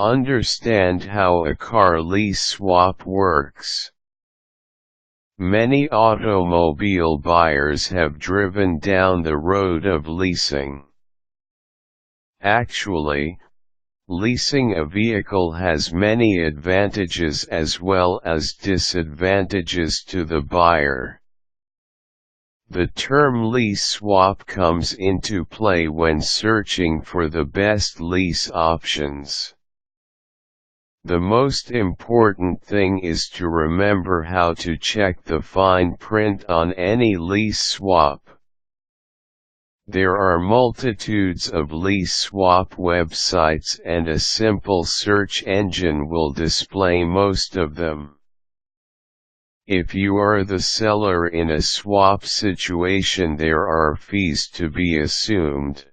Understand how a car lease swap works. Many automobile buyers have driven down the road of leasing. Actually, leasing a vehicle has many advantages as well as disadvantages to the buyer. The term lease swap comes into play when searching for the best lease options. The most important thing is to remember how to check the fine print on any lease swap. There are multitudes of lease swap websites and a simple search engine will display most of them. If you are the seller in a swap situation, there are fees to be assumed.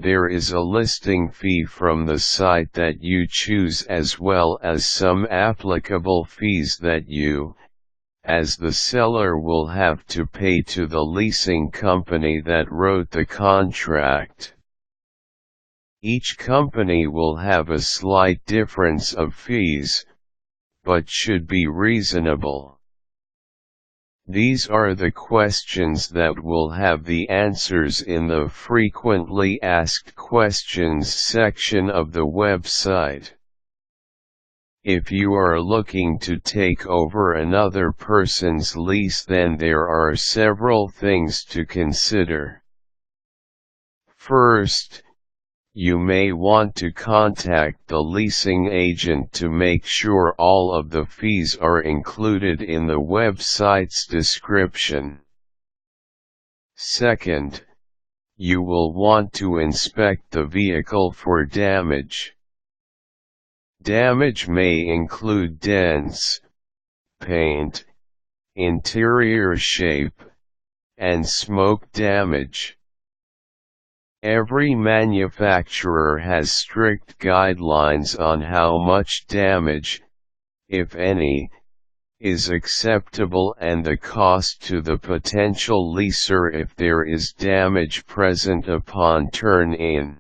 There is a listing fee from the site that you choose as well as some applicable fees that you, as the seller, will have to pay to the leasing company that wrote the contract. Each company will have a slight difference of fees, but should be reasonable. These are the questions that will have the answers in the frequently asked questions section of the website. If you are looking to take over another person's lease, then there are several things to consider. First, you may want to contact the leasing agent to make sure all of the fees are included in the website's description. Second, you will want to inspect the vehicle for damage. Damage may include dents, paint, interior shape, and smoke damage. Every manufacturer has strict guidelines on how much damage, if any, is acceptable and the cost to the potential leaser if there is damage present upon turn-in.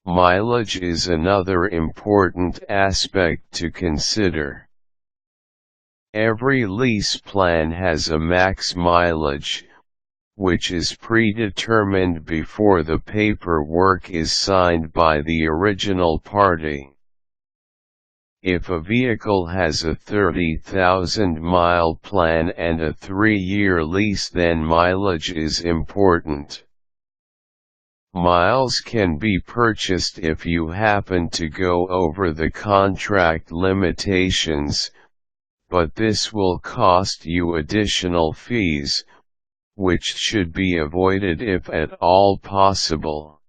Mileage is another important aspect to consider. Every lease plan has a max mileage, which is predetermined before the paperwork is signed by the original party. If a vehicle has a 30,000-mile plan and a 3-year lease, then mileage is important. Miles can be purchased if you happen to go over the contract limitations, but this will cost you additional fees, which should be avoided if at all possible.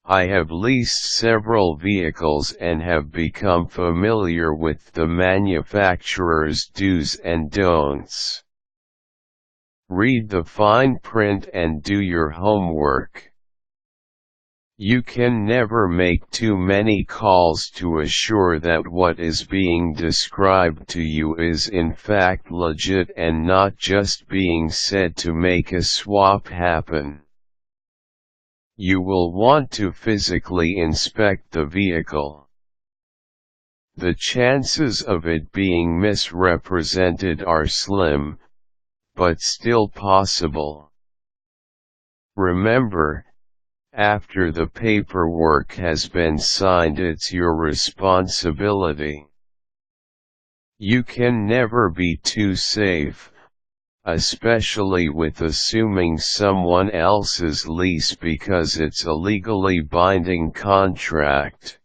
I have leased several vehicles and have become familiar with the manufacturer's do's and don'ts. Read the fine print and do your homework. You can never make too many calls to assure that what is being described to you is in fact legit and not just being said to make a swap happen. You will want to physically inspect the vehicle. The chances of it being misrepresented are slim, but still possible. Remember, after the paperwork has been signed, it's your responsibility. You can never be too safe, especially with assuming someone else's lease because it's a legally binding contract.